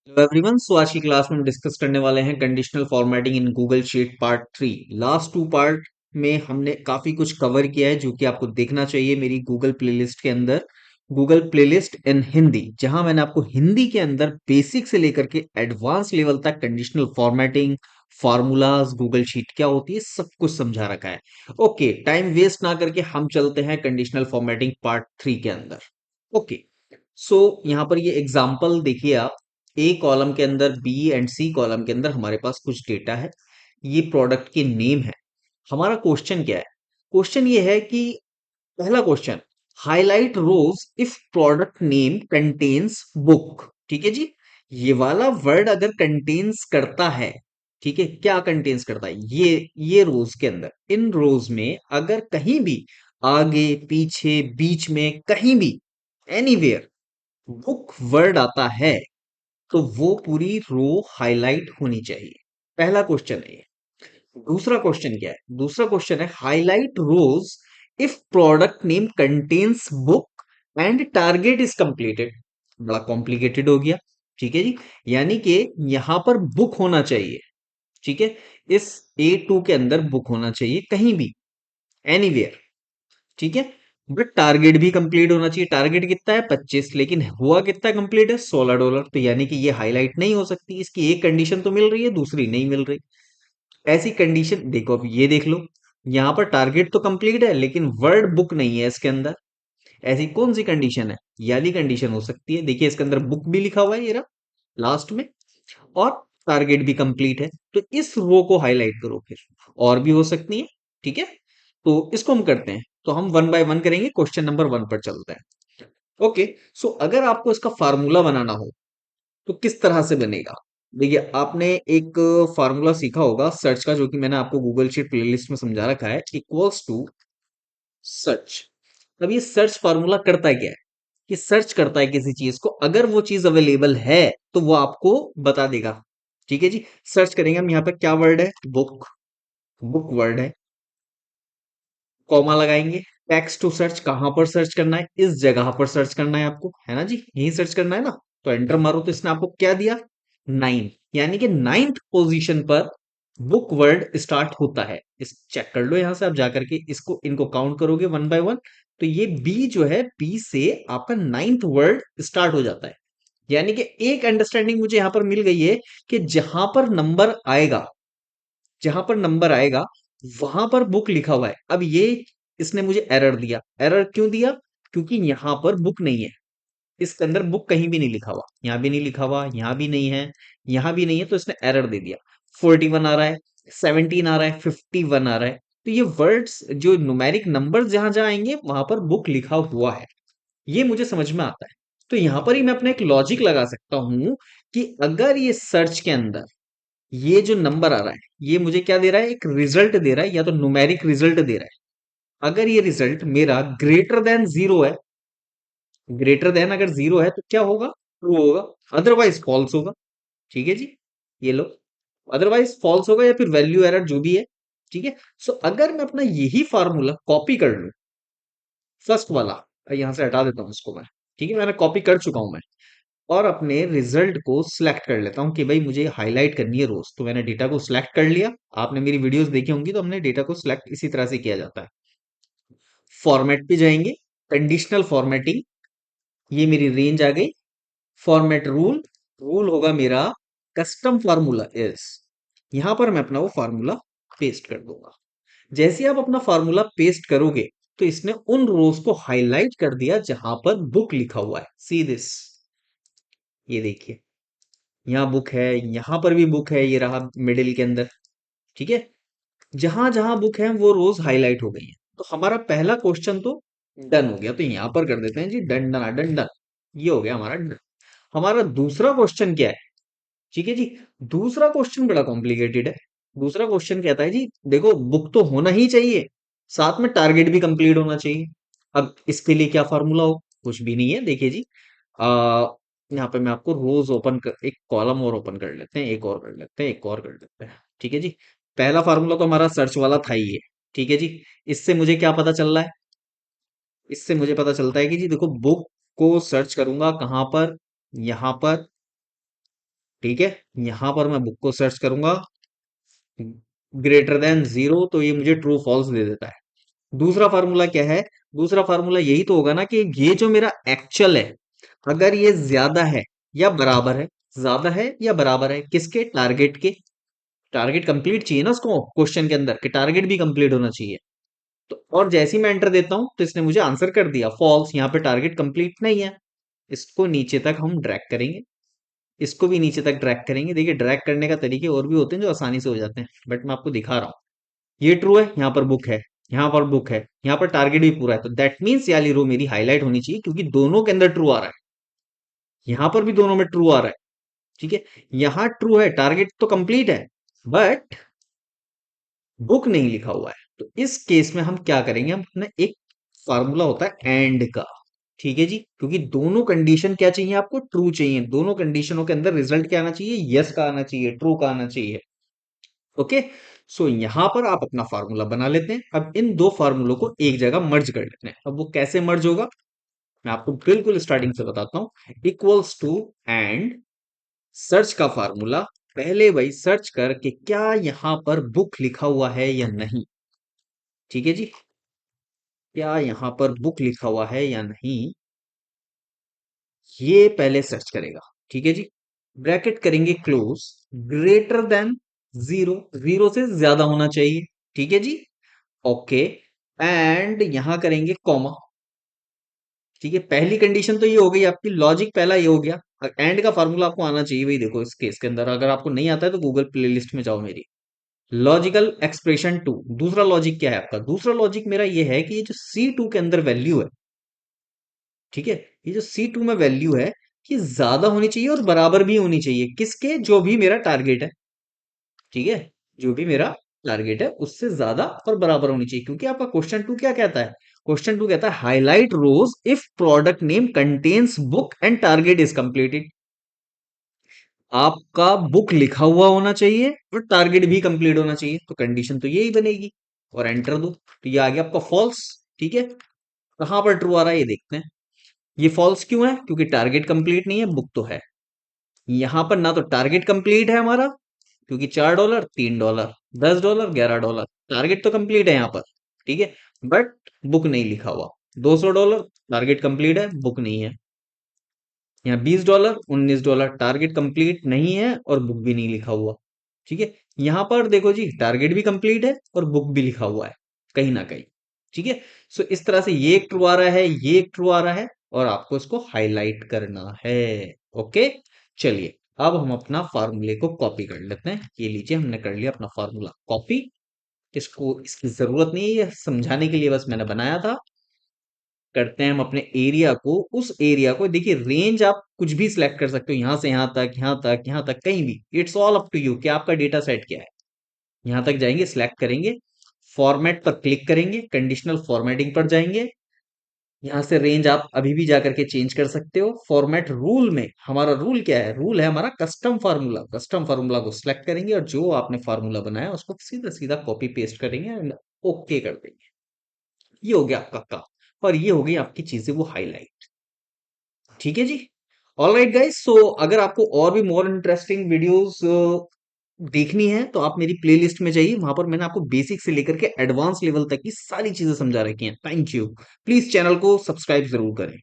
Hello everyone. सो आज की class में हम डिस्कस करने वाले हैं conditional formatting in Google sheet part 3। Last two part में हमने काफी कुछ कवर किया है जो कि आपको देखना चाहिए मेरी गूगल प्लेलिस्ट के अंदर, गूगल प्लेलिस्ट इन हिंदी, जहां मैंने आपको हिंदी के अंदर बेसिक से लेकर के एडवांस लेवल तक conditional formatting, formulas, Google sheet क्या होती है, सब कुछ समझा रखा है। ओके, टाइम वेस्ट ना करके हम चलते हैं कंडीशनल फॉर्मेटिंग पार्ट 3 के अंदर। ओके, सो यहाँ पर ये एग्जाम्पल देखिए आप। ए कॉलम के अंदर, बी एंड सी कॉलम के अंदर हमारे पास कुछ डेटा है। ये प्रोडक्ट के नेम है। हमारा क्वेश्चन क्या है? क्वेश्चन ये है कि पहला question, highlight rows if product name contains book. ठीक है जी। ये वाला वर्ड अगर कंटेन्स करता है, ठीक है, क्या कंटेन्स करता है, ये रोज के अंदर, इन रोज में अगर कहीं भी आगे पीछे बीच में कहीं भी एनीवेयर बुक वर्ड आता है तो वो पूरी रो हाईलाइट होनी चाहिए। पहला क्वेश्चन है ये। दूसरा क्वेश्चन क्या है? दूसरा क्वेश्चन है highlight rows if product name contains book and target is completed. बड़ा कॉम्प्लिकेटेड हो गया। ठीक है जी। यानी कि यहां पर बुक होना चाहिए। ठीक है, इस A2 के अंदर बुक होना चाहिए कहीं भी, एनीवेयर। ठीक है, बट टारगेट भी कंप्लीट होना चाहिए। टारगेट कितना है? 25, लेकिन हुआ कितना कंप्लीट है? $16। तो यानी कि ये हाईलाइट नहीं हो सकती। इसकी एक कंडीशन तो मिल रही है, दूसरी नहीं मिल रही। ऐसी कंडीशन देखो, अब ये देख लो, यहां पर टारगेट तो कंप्लीट है लेकिन वर्ड बुक नहीं है इसके अंदर। ऐसी कौन सी कंडीशन है? ये वाली कंडीशन हो सकती है। देखिए, इसके अंदर बुक भी लिखा हुआ है ये रहा लास्ट में, और टारगेट भी कंप्लीट है। तो इस रो को हाईलाइट करो फिर। और भी हो सकती है। ठीक है, तो इसको हम करते हैं। तो हम वन बाय वन करेंगे। क्वेश्चन नंबर 1 पर चलते हैं। ओके, सो अगर आपको इसका फार्मूला बनाना हो तो किस तरह से बनेगा? देखिए, आपने एक फार्मूला सीखा होगा सर्च का, जो कि मैंने आपको गूगल शीट प्लेलिस्ट में समझा रखा है, इक्वल्स टू सर्च। अब ये सर्च फार्मूला करता है क्या है? कि सर्च करता है किसी चीज को, अगर वो चीज अवेलेबल है तो वो आपको बता देगा। ठीक है जी। सर्च करेंगे हम, यहाँ पे क्या वर्ड है? बुक। बुक वर्ड है, कॉमा लगाएंगे। टेक्स्ट टू सर्च, कहां पर सर्च करना है? इस जगह पर सर्च करना है आपको, है ना जी, यही सर्च करना है ना। तो एंटर मारो तो इसने आपको क्या दिया? 9। यानी कि 9th पोजीशन पर बुक वर्ड स्टार्ट होता है। इस चेक कर लो यहां से आप जाकर के, इसको इनको काउंट करोगे वन बाय वन। तो ये बी जो है, बी से आपका 9th वर्ड स्टार्ट हो जाता है। यानी कि एक अंडरस्टैंडिंग मुझे यहां पर मिल गई है कि जहां पर नंबर आएगा वहां पर बुक लिखा हुआ है। अब ये इसने मुझे एरर दिया। एरर क्यों दिया? क्योंकि यहां पर बुक नहीं है। इसके अंदर बुक कहीं भी नहीं लिखा हुआ, यहां भी नहीं लिखा हुआ, यहां भी नहीं है, यहां भी नहीं है, तो इसने एरर दे दिया। 41 आ रहा है, 17 आ रहा है, 51 आ रहा है। तो ये वर्ड्स जो न्यूमेरिक नंबर्स जहां जहां आएंगे वहां पर बुक लिखा हुआ है, ये मुझे समझ में आता है। तो यहां पर ही मैं अपना एक लॉजिक लगा सकता हूं कि अगर ये सर्च के अंदर ये जो नंबर आ रहा है, ये मुझे क्या दे रहा है? एक रिजल्ट दे रहा है, या तो न्यूमेरिक रिजल्ट दे रहा है। अगर ये रिजल्ट मेरा ग्रेटर देन जीरो है, ग्रेटर देन अगर जीरो है तो क्या होगा? ट्रू होगा, अदरवाइज फॉल्स होगा। ठीक है जी, ये लो, अदरवाइज फॉल्स होगा या फिर वैल्यू एरर जो भी है। ठीक है, सो अगर मैं अपना यही फार्मूला कॉपी कर लूं, फर्स्ट वाला, यहां से हटा देता हूं इसको मैं। ठीक है, मैंने कॉपी कर चुका हूं मैं, और अपने रिजल्ट को सिलेक्ट कर लेता हूं कि भाई मुझे हाईलाइट करनी है रोज। तो मैंने डेटा को सिलेक्ट कर लिया। आपने मेरी वीडियोस देखी होंगी तो हमने डेटा को सिलेक्ट इसी तरह से किया जाता है। फॉर्मेट पे जाएंगे, कंडीशनल फॉर्मेटिंग, ये मेरी रेंज आ गई। फॉर्मेट रूल, रूल होगा मेरा कस्टम फार्मूला इज। यहां पर मैं अपना वो फार्मूला पेस्ट कर दूंगा। जैसे ही आप अपना फार्मूला पेस्ट करोगे तो इसने उन रोज को हाईलाइट कर दिया जहां पर बुक लिखा हुआ है। सी दिस, ये देखिए, यहाँ बुक है, यहां पर भी बुक है, ये रहा मिडिल के अंदर। ठीक है, जहां जहां बुक है वो रोज हाईलाइट हो गई है। तो हमारा पहला क्वेश्चन तो डन हो गया। तो यहां पर कर देते हैं जी, डन डन डन डन। ये हो गया हमारा डन। हमारा दूसरा क्वेश्चन क्या है? ठीक है जी, दूसरा क्वेश्चन बड़ा कॉम्प्लिकेटेड है। दूसरा क्वेश्चन कहता है जी, देखो बुक तो होना ही चाहिए, साथ में टारगेट भी कंप्लीट होना चाहिए। अब इसके लिए क्या फार्मूला हो? कुछ भी नहीं है। देखिए जी, आ यहाँ पे मैं आपको रोज ओपन कर, एक कॉलम और ओपन कर लेते हैं, एक और कर लेते हैं, एक और कर लेते हैं। ठीक है जी, पहला फार्मूला तो हमारा सर्च वाला था ही है। ठीक है जी, इससे मुझे क्या पता चल रहा है? इससे मुझे पता चलता है कि जी देखो, बुक को सर्च करूंगा कहां पर? यहां पर, ठीक है, यहां पर मैं बुक को सर्च करूंगा, ग्रेटर देन जीरो, तो ये मुझे ट्रू फॉल्स दे देता है। दूसरा फार्मूला क्या है? दूसरा फार्मूला यही तो होगा ना कि ये जो मेरा एक्चुअल है, अगर ये ज्यादा है या बराबर है, ज्यादा है या बराबर है किसके? टारगेट के। टारगेट कंप्लीट चाहिए ना उसको क्वेश्चन के अंदर, कि टारगेट भी कंप्लीट होना चाहिए। तो और जैसे ही मैं एंटर देता हूं तो इसने मुझे आंसर कर दिया फॉल्स, यहाँ पे टारगेट कंप्लीट नहीं है। इसको नीचे तक हम ड्रैग करेंगे, इसको भी नीचे तक ड्रैग करेंगे। देखिए ड्रैग करने का तरीके और भी होते हैं जो आसानी से हो जाते हैं, बट मैं आपको दिखा रहा हूँ। ये ट्रू है, यहाँ पर बुक है, यहाँ पर बुक है, यहाँ पर टारगेट भी पूरा है, तो दैट मीन्स ये वाली रो मेरी हाईलाइट होनी चाहिए, क्योंकि दोनों के अंदर ट्रू आ रहा है। यहाँ पर भी दोनों में ट्रू आ रहा है। ठीक है, यहाँ ट्रू है, टारगेट तो कंप्लीट है, बट बुक नहीं लिखा हुआ है। तो इस केस में हम क्या करेंगे, हम अपने एक फार्मूला होता है एंड का। ठीक है जी, क्योंकि दोनों कंडीशन क्या चाहिए आपको? ट्रू चाहिए। दोनों कंडीशनों के अंदर रिजल्ट क्या आना चाहिए? यस का आना चाहिए, ट्रू का आना चाहिए। ओके, सो यहां पर आप अपना फार्मूला बना लेते हैं। अब इन दो फार्मूलों को एक जगह मर्ज कर लेते हैं। अब वो कैसे मर्ज होगा, मैं आपको बिल्कुल स्टार्टिंग से बताता हूं। इक्वल्स टू एंड सर्च का फार्मूला, पहले वही सर्च कर कि क्या यहां पर बुक लिखा हुआ है या नहीं। ठीक है जी, क्या यहां पर बुक लिखा हुआ है या नहीं, ये पहले सर्च करेगा। ठीक है जी, ब्रैकेट करेंगे close, greater than zero, zero से ज्यादा होना चाहिए। ठीक है जी, ओके, एंड यहां करेंगे कॉमा। ठीक है, पहली कंडीशन तो ये हो गई आपकी, लॉजिक पहला ये हो गया। एंड का फार्मूला आपको आना चाहिए, भाई देखो इस केस के अंदर अगर आपको नहीं आता है तो गूगल प्लेलिस्ट में जाओ मेरी। लॉजिकल एक्सप्रेशन टू, दूसरा लॉजिक क्या है आपका? दूसरा लॉजिक मेरा ये है कि ये जो सी टू के अंदर वैल्यू है, ठीक है, ये जो सी टू में वैल्यू है, ये ज्यादा होनी चाहिए और बराबर भी होनी चाहिए किसके? जो भी मेरा टारगेट है। ठीक है, जो भी मेरा टारगेट है उससे ज्यादा और बराबर होनी चाहिए, क्योंकि आपका क्वेश्चन टू क्या कहता है? क्वेश्चन टू कहता है highlight rows if product name contains book and target is completed. आपका बुक लिखा हुआ होना चाहिए और टारगेट भी कंप्लीट होना चाहिए, तो कंडीशन तो यही बनेगी। और एंटर दो, तो ये आ गया आपका फॉल्स। ठीक है, कहां पर ट्रू आ रहा है ये देखते हैं। ये फॉल्स क्यों है? क्योंकि टारगेट कंप्लीट नहीं है, बुक तो है। यहां पर ना तो टारगेट कंप्लीट है हमारा, क्योंकि $4, $3, $10, $11, टारगेट तो कंप्लीट है यहाँ पर। ठीक है, बट बुक नहीं लिखा हुआ। $200, टारगेट कंप्लीट है, बुक नहीं है। यहाँ $20, $19, टारगेट कंप्लीट नहीं है और बुक भी नहीं लिखा हुआ। ठीक है, यहाँ पर देखो जी, टारगेट भी कंप्लीट है और बुक भी लिखा हुआ है कहीं ना कहीं। ठीक है, सो इस तरह से ये एक ट्रू आ रहा है, ये एक ट्रू आ रहा है, और आपको इसको हाईलाइट करना है। ओके, चलिए अब हम अपना फार्मूले को कॉपी कर लेते हैं। ये लीजिए, हमने कर लिया अपना फार्मूला कॉपी। इसको, इसकी जरूरत नहीं है, ये समझाने के लिए बस मैंने बनाया था। करते हैं हम अपने एरिया को, उस एरिया को देखिए, रेंज आप कुछ भी सिलेक्ट कर सकते हो, यहां से यहां तक, यहां तक, यहां तक, कहीं भी। It's all up to you कि आपका डेटा सेट क्या है। यहां तक जाएंगे, सिलेक्ट करेंगे, फॉर्मेट पर क्लिक करेंगे, कंडीशनल फॉर्मेटिंग पर जाएंगे। यहां से रेंज आप अभी भी जाकर के चेंज कर सकते हो। फॉर्मेट रूल में हमारा रूल क्या है? रूल है हमारा कस्टम फार्मूला। कस्टम फार्मूला को सिलेक्ट करेंगे और जो आपने फार्मूला बनाया उसको सीधा सीधा कॉपी पेस्ट करेंगे एंड ओके कर देंगे। ये हो गया आपका काम, और ये हो गई आपकी चीजें वो हाईलाइट। ठीक है जी, ऑल राइट गाइस। सो अगर आपको और भी मोर इंटरेस्टिंग वीडियोस देखनी है तो आप मेरी प्लेलिस्ट में जाइए, वहां पर मैंने आपको बेसिक से लेकर के एडवांस लेवल तक की सारी चीजें समझा रखी हैं। थैंक यू, प्लीज चैनल को सब्सक्राइब जरूर करें।